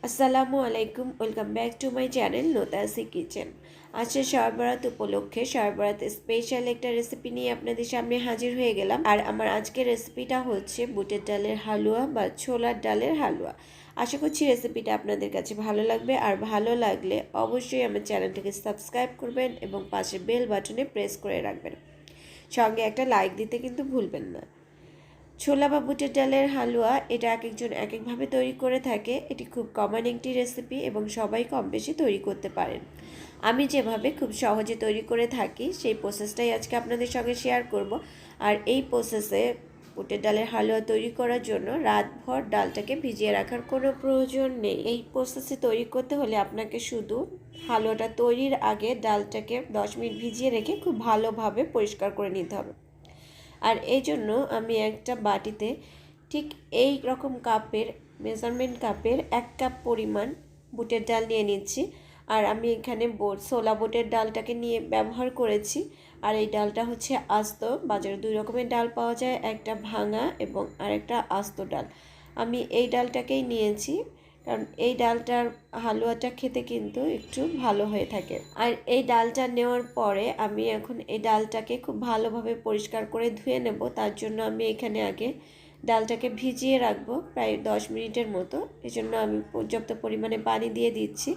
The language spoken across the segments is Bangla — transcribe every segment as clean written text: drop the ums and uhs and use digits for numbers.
আসসালামু আলাইকুম, welcome back to my channel নোতাসি কিচেন। আজকে শবে উপলক্ষে শবে স্পেশাল একটা রেসিপি নিয়ে আপনাদের সামনে হাজির হয়ে গেলাম। আর আমার আজকের রেসিপিটা হচ্ছে বুটের ডালের হালুয়া বা ছোলার ডালের হালুয়া। আশা করছি রেসিপিটা আপনাদের কাছে ভালো লাগবে, আর ভালো লাগলে অবশ্যই আমার চ্যানেলটাকে সাবস্ক্রাইব করবেন এবং পাশে বেল বাটনে প্রেস করে রাখবেন। সঙ্গে একটা লাইক দিতে কিন্তু ভুলবেন না। ছোলা বা বুটের ডালের হালুয়া এটা এক একজন এক একভাবে তৈরি করে থাকে। এটি খুব কমন একটি রেসিপি এবং সবাই কম বেশি তৈরি করতে পারেন। আমি যেভাবে খুব সহজে তৈরি করে থাকি সেই প্রসেসটাই আজকে আপনাদের সঙ্গে শেয়ার করব। আর এই প্রসেসে বুটের ডালের হালুয়া তৈরি করার জন্য রাতভর ডালটাকে ভিজিয়ে রাখার কোনো প্রয়োজন নেই। এই প্রসেসে তৈরি করতে হলে আপনাকে শুধু হালুয়াটা তৈরির আগে ডালটাকে 10 মিনিট ভিজিয়ে রেখে খুব ভালোভাবে পরিষ্কার করে নিতে হবে। আর এই জন্য আমি একটা বাটিতে ঠিক এই রকম কাপের মেজারমেন্ট কাপের 1 কাপ পরিমাণ বুটের ডাল নিয়ে নিচ্ছি। আর আমি এখানে ছোলা বুটের ডালটাকে নিয়ে ব্যবহার করেছি। আর এই ডালটা হচ্ছে আস্ত। বাজারে 2 রকমের ডাল পাওয়া যায়, একটা ভাঙা এবং আরেকটা আস্ত ডাল। আমি এই ডালটাকেই নিয়েছি, কারণ এই ডালটার হালুয়াটা খেতে কিন্তু একটু ভালো হয়ে থাকে। আর এই ডালটা নেওয়ার পরে আমি এখন এই ডালটাকে খুব ভালোভাবে পরিষ্কার করে ধুয়ে নেব। তার জন্য আমি এখানে আগে ডালটাকে ভিজিয়ে রাখবো প্রায় 10 মিনিটের মতো। এজন্য আমি পর্যাপ্ত পরিমাণে পানি দিয়ে দিচ্ছি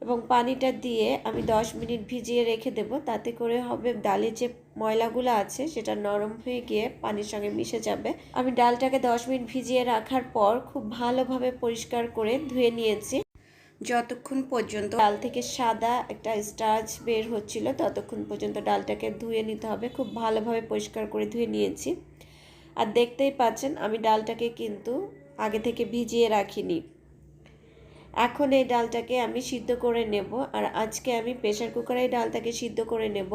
এবং পানিটা দিয়ে আমি 10 মিনিট ভিজিয়ে রেখে দেব। তাতে করে হবে ডালে যে ময়লাগুলো আছে সেটা নরম হয়ে গিয়ে পানির সঙ্গে মিশে যাবে। আমি ডালটাকে 10 মিনিট ভিজিয়ে রাখার পর খুব ভালোভাবে পরিষ্কার করে ধুয়ে নিয়েছি। যতক্ষণ পর্যন্ত ডাল থেকে সাদা একটা স্টার্চ বের হচ্ছিল ততক্ষণ পর্যন্ত ডালটাকে ধুয়ে নিতে হবে। খুব ভালোভাবে পরিষ্কার করে ধুয়ে নিয়েছি। আর দেখতেই পাচ্ছেন আমি ডালটাকে কিন্তু আগে থেকে ভিজিয়ে রাখিনি। এখন এই ডালটাকে আমি সিদ্ধ করে নেব। আর আজকে আমি প্রেসার কুকারে ডালটাকে সিদ্ধ করে নেব।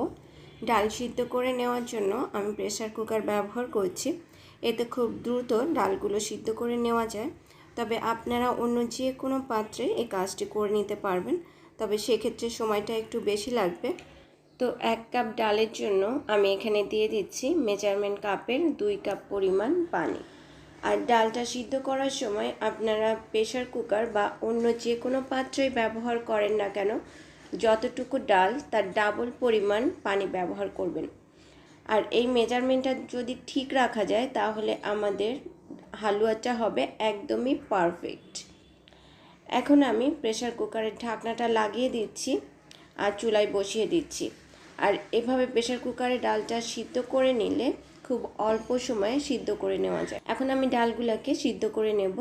ডাল সিদ্ধ করে নেওয়ার জন্য আমি প্রেসার কুকার ব্যবহার করছি। এতে খুব দ্রুত ডালগুলো সিদ্ধ করে নেওয়া যায়। তবে আপনারা অন্য যে কোনো পাত্রে এই কাজটি করে নিতে পারবেন, তবে সেক্ষেত্রে সময়টা একটু বেশি লাগবে। তো 1 কাপ ডালের জন্য আমি এখানে দিয়ে দিচ্ছি মেজারমেন্ট কাপের 2 কাপ পরিমাণ পানি। আর ডালটা সিদ্ধ করার সময় আপনারা প্রেসার কুকার বা অন্য যে কোনো পাত্রই ব্যবহার করেন না কেন, যতটুকু ডাল তার ডাবল পরিমাণ পানি ব্যবহার করবেন। আর এই মেজারমেন্টটা যদি ঠিক রাখা যায় তাহলে আমাদের হালুয়াটা হবে একদমই পারফেক্ট। এখন আমি প্রেসার কুকারের ঢাকনাটা লাগিয়ে দিচ্ছি আর চুলায় বসিয়ে দিচ্ছি। আর এভাবে প্রেসার কুকারে ডালটা সিদ্ধ করে নিলে খুব অল্প সময়ে সিদ্ধ করে নেওয়া যায়। এখন আমি ডালগুলোকে সিদ্ধ করে নেব।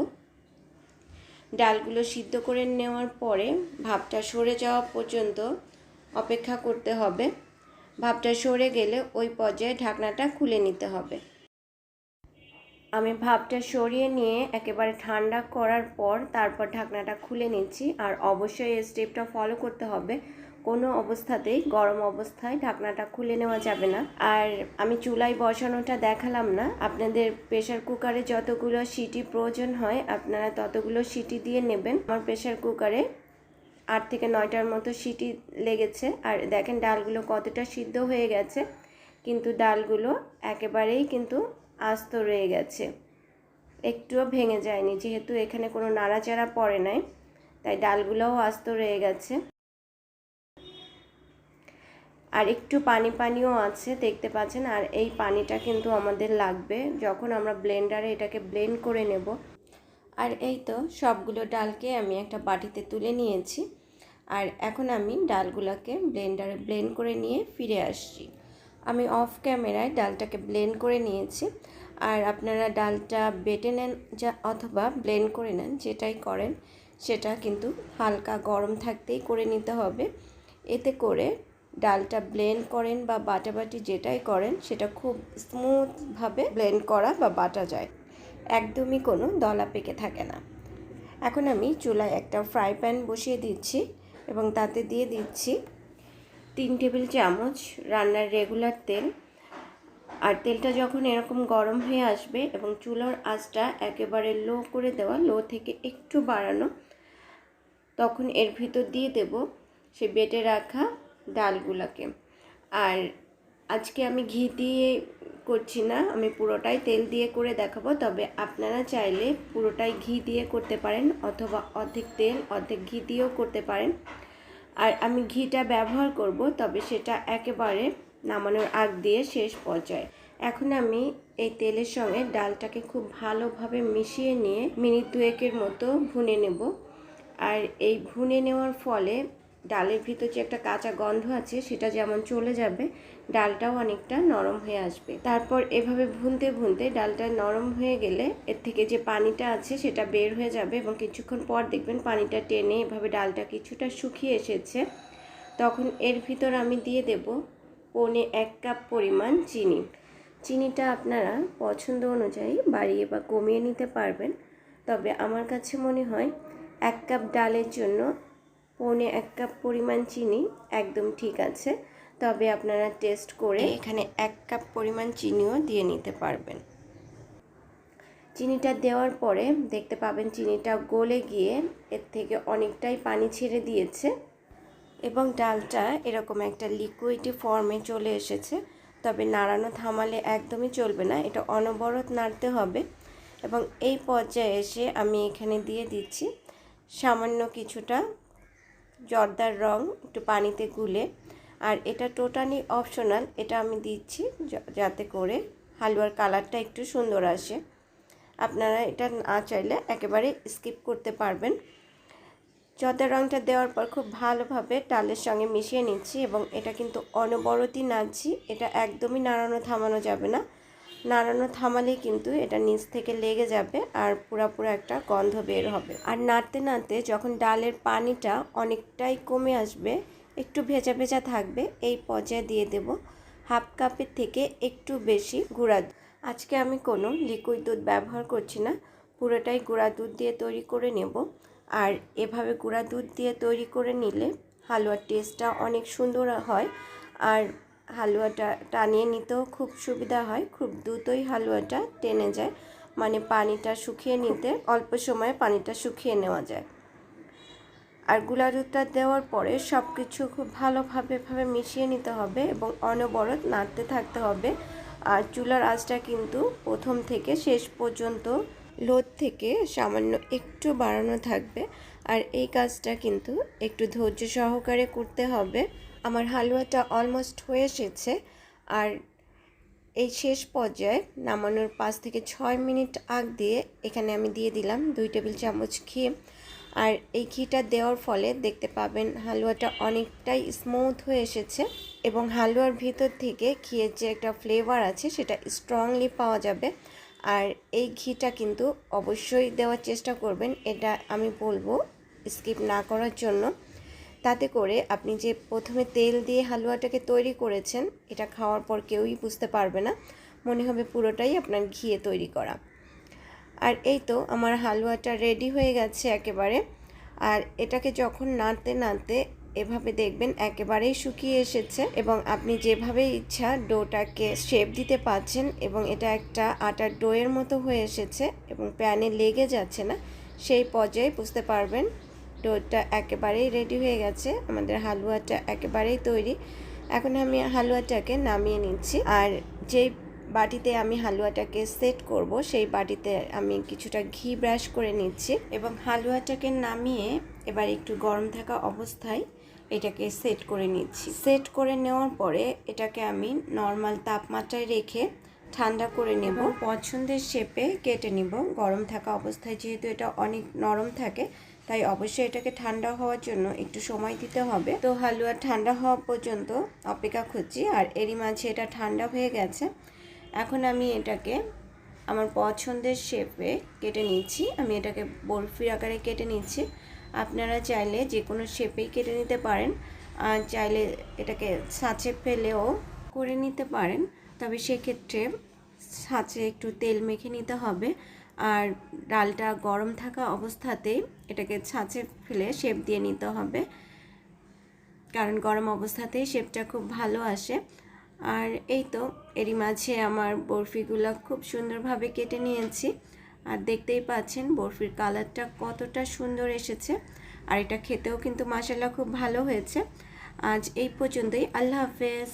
ডালগুলো সিদ্ধ করে নেওয়ার পরে ভাপটা সরে যাওয়া পর্যন্ত অপেক্ষা করতে হবে। ভাপটা সরে গেলে ওই পর্যায়ে ঢাকনাটা খুলে নিতে হবে। আমি ভাপটা সরিয়ে নিয়ে একেবারে ঠান্ডা করার পর তারপর ঢাকনাটা খুলে নিচ্ছি। আর অবশ্যই এই স্টেপটা ফলো করতে হবে, কোনো অবস্থাতেই গরম অবস্থায় ঢাকনাটা খুলে নেওয়া যাবে না। আর আমি চুলায় বসানোটা দেখালাম না। আপনাদের প্রেসার কুকারে যতগুলো সিটি প্রয়োজন হয় আপনারা ততগুলো সিটি দিয়ে নেবেন। আমার প্রেসার কুকারে 8 থেকে 9টার মতো সিটি লেগেছে। আর দেখেন ডালগুলো কতটা সিদ্ধ হয়ে গেছে, কিন্তু ডালগুলো একেবারেই কিন্তু আস্ত রয়ে গেছে, একটুও ভেঙে যায়নি। যেহেতু এখানে কোনো নাড়াচাড়া পড়ে নাই, তাই ডালগুলোও আস্ত রয়ে গেছে। আর একটু পানি পানিও আছে দেখতে পাচ্ছেন। আর এই পানিটা কিন্তু আমাদের লাগবে যখন আমরা ব্লেন্ডারে এটাকে ব্লেন্ড করে নেব। আর এই তো সবগুলো ডালকে আমি একটা বাটিতে তুলে নিয়েছি। আর এখন আমি ডালগুলোকে ব্লেন্ডারে ব্লেন্ড করে নিয়ে ফিরে আসছি। আমি অফ ক্যামেরায় ডালটাকে ব্লেন্ড করে নিয়েছি। আর আপনারা ডালটা বেটে নেন যা অথবা ব্লেন্ড করে নেন, যেটাই করেন সেটা কিন্তু হালকা গরম থাকতেই করে নিতে হবে। এতে করে ডালটা ব্লেন্ড করেন বা বাটাবাটি যেটাই করেন সেটা খুব স্মুথভাবে ব্লেন্ড করা বা বাটা যায়, একদমই কোনো দলা পেকে থাকে না। এখন আমি চুলায় একটা ফ্রাই প্যান বসিয়ে দিচ্ছি এবং তাতে দিয়ে দিচ্ছি 3 টেবিল চামচ রান্নার রেগুলার তেল। আর তেলটা যখন এরকম গরম হয়ে আসবে এবং চুলার আঁচটা একেবারে লো করে দেওয়া, লো থেকে একটু বাড়ানো, তখন এর ভিতর দিয়ে দেব সে বেটে রাখা ডালগুলোকে। আর আজকে আমি ঘি দিয়ে করছি না, আমি পুরোটাই তেল দিয়ে করে দেখাবো। তবে আপনারা চাইলে পুরোটাই ঘি দিয়ে করতে পারেন অথবা অর্ধেক তেল অর্ধেক ঘি দিয়েও করতে পারেন। আর আমি ঘিটা ব্যবহার করব, তবে সেটা একেবারে নামানোর আগ দিয়ে শেষ পর্যায়ে। এখন আমি এই তেলের সঙ্গে ডালটাকে খুব ভালোভাবে মিশিয়ে নিয়ে মিনিট 2 মতো ভুনে নেব। আর এই ভুনে নেওয়ার ফলে ডালের ভিতর যে একটা কাঁচা গন্ধ আছে সেটা যেমন চলে যাবে, ডালটাও অনেকটা নরম হয়ে আসবে। তারপর এভাবে ভুনতে ভুনতে ডালটা নরম হয়ে গেলে এর থেকে যে পানিটা আছে সেটা বের হয়ে যাবে এবং কিছুক্ষণ পর দেখবেন পানিটা টেনে এভাবে ডালটা কিছুটা শুকিয়ে এসেছে। তখন এর ভিতর আমি দিয়ে দেব 1.25 কাপ পরিমাণ চিনি। চিনিটা আপনারা পছন্দ অনুযায়ী বাড়িয়ে বা কমিয়ে নিতে পারবেন। তবে আমার কাছে মনে হয় 1 কাপ ডালের জন্য 1.25 কাপ পরিমাণ চিনি একদম ঠিক আছে। তবে আপনারা টেস্ট করে এখানে 1 কাপ পরিমাণ চিনিও দিয়ে নিতে পারবেন। চিনিটা দেওয়ার পরে দেখতে পাবেন চিনিটা গলে গিয়ে এর থেকে অনেকটাই পানি ছেড়ে দিয়েছে এবং ডালটা এরকম একটা লিকুইড ফর্মে চলে এসেছে। তবে নাড়ানো থামালে একদমই চলবে না, এটা অনবরত নাড়তে হবে। এবং এই পর্যায়ে এসে আমি এখানে দিয়ে দিচ্ছি সামান্য কিছুটা জর্দার রং একটু পানিতে গুলে। আর এটা টোটালি অপশনাল, এটা আমি দিচ্ছি যাতে করে হালুয়ার কালারটা একটু সুন্দর আসে। আপনারা এটা না চাইলে একেবারে স্কিপ করতে পারবেন। জর্দার রংটা দেওয়ার পর খুব ভালোভাবে ডালের সঙ্গে মিশিয়ে নিচ্ছি এবং এটা কিন্তু অনবরতই নাড়ছি, এটা একদমই নাড়ানো থামানো যাবে না। নাড়ানো থামালেই কিন্তু এটা নিচ থেকে লেগে যাবে আর পুরো একটা গন্ধ বের হবে। আর নাড়তে নাড়তে যখন ডালের পানিটা অনেকটাই কমে আসবে, একটু ভেজা ভেজা থাকবে, এই পর্যায়ে দিয়ে দেব 1/2 কাপের থেকে একটু বেশি গুঁড়া দুধ। আজকে আমি কোনো লিকুইড দুধ ব্যবহার করছি না, পুরোটাই গুঁড়া দুধ দিয়ে তৈরি করে নেব। আর এভাবে গুঁড়া দুধ দিয়ে তৈরি করে নিলে হালুয়ার টেস্টটা অনেক সুন্দর হয় আর হালুয়াটা টানিয়ে নিতেও খুব সুবিধা হয়, খুব দ্রুতই হালুয়াটা টেনে যায়। মানে পানিটা শুকিয়ে নিতে অল্প সময়ে পানিটা শুকিয়ে নেওয়া যায়। আর গুঁড়া দুধটা দেওয়ার পরে সব কিছু খুব ভালোভাবে মিশিয়ে নিতে হবে এবং অনবরত নাড়তে থাকতে হবে। আর চুলার আঁচটা কিন্তু প্রথম থেকে শেষ পর্যন্ত লো থেকে সামান্য একটু বাড়ানো থাকবে। আর এই কাজটা কিন্তু একটু ধৈর্য সহকারে করতে হবে। আমার হালুয়াটা অলমোস্ট হয়ে এসেছে আর এই শেষ পর্যায়ে নামানোর 5 থেকে 6 মিনিট আগ দিয়ে এখানে আমি দিয়ে দিলাম 2 টেবিল চামচ ঘি। আর এই ঘিটা দেওয়ার ফলে দেখতে পাবেন হালুয়াটা অনেকটাই স্মুথ হয়ে এসেছে এবং হালুয়ার ভিতর থেকে ঘিয়ের যে একটা ফ্লেভার আছে সেটা স্ট্রংলি পাওয়া যাবে। আর এই ঘিটা কিন্তু অবশ্যই দেওয়ার চেষ্টা করবেন, এটা আমি বলবো স্কিপ না করার জন্য। তাতে করে আপনি যে প্রথমে তেল দিয়ে হালুয়াটাকে তৈরি করেছেন, এটা খাওয়ার পর কেউই বুঝতে পারবে না, মনে হবে পুরোটাই আপনার ঘিয়ে তৈরি করা। আর এই তো আমার হালুয়াটা রেডি হয়ে গেছে একেবারে। আর এটাকে যখন নাড়তে নাড়তে এভাবে দেখবেন একেবারেই শুকিয়ে এসেছে এবং আপনি যেভাবে ইচ্ছা ডোটাকে শেপ দিতে পারছেন এবং এটা একটা আটার ডোয়ের মতো হয়ে এসেছে এবং প্যানে লেগে যাচ্ছে না। সেই পর্যায়ে বুঝতে পারবেন ডোটা একেবারেই রেডি হয়ে গেছে, আমাদের হালুয়াটা একেবারেই তৈরি। এখন আমি হালুয়াটাকে নামিয়ে নিচ্ছি। আর যেই বাটিতে আমি হালুয়াটাকে সেট করব সেই বাটিতে আমি কিছুটা ঘি ব্রাশ করে নিচ্ছি এবং হালুয়াটাকে নামিয়ে এবার একটু গরম থাকা অবস্থায় এটাকে সেট করে নিচ্ছি। সেট করে নেওয়ার পরে এটাকে আমি নর্মাল তাপমাত্রায় রেখে ঠান্ডা করে নেব, পছন্দের শেপে কেটে নিব। গরম থাকা অবস্থায় যেহেতু এটা অনেক নরম থাকে তাই অবশ্যই এটাকে ঠান্ডা হওয়ার জন্য একটু সময় দিতে হবে। তো হালুয়া ঠান্ডা হওয়া পর্যন্ত অপেক্ষা করছি আর এরই মাঝে এটা ঠান্ডা হয়ে গেছে। এখন আমি এটাকে আমার পছন্দের শেপে কেটে নিচ্ছি। আমি এটাকে বরফির আকারে কেটে নিচ্ছি, আপনারা চাইলে যে কোনো শেপেই কেটে নিতে পারেন আর চাইলে এটাকে ছাঁচে ফেলেও করে নিতে পারেন। তবে সেক্ষেত্রে ছাঁচে একটু তেল মেখে নিতে হবে আর ডালটা গরম থাকা অবস্থাতেই এটাকে ছাঁচে ফেলে শেপ দিয়ে নিতে হবে, কারণ গরম অবস্থাতেই শেপটা খুব ভালো আসে। আর এই তো এরই মাঝে আমার বরফিগুলো খুব সুন্দরভাবে কেটে নিয়েছি আর দেখতেই পাচ্ছেন বরফির কালারটা কতটা সুন্দর এসেছে আর এটা খেতেও কিন্তু মাশাআল্লাহ খুব ভালো হয়েছে। আজ এই পর্যন্তই, আল্লাহ হাফেজ।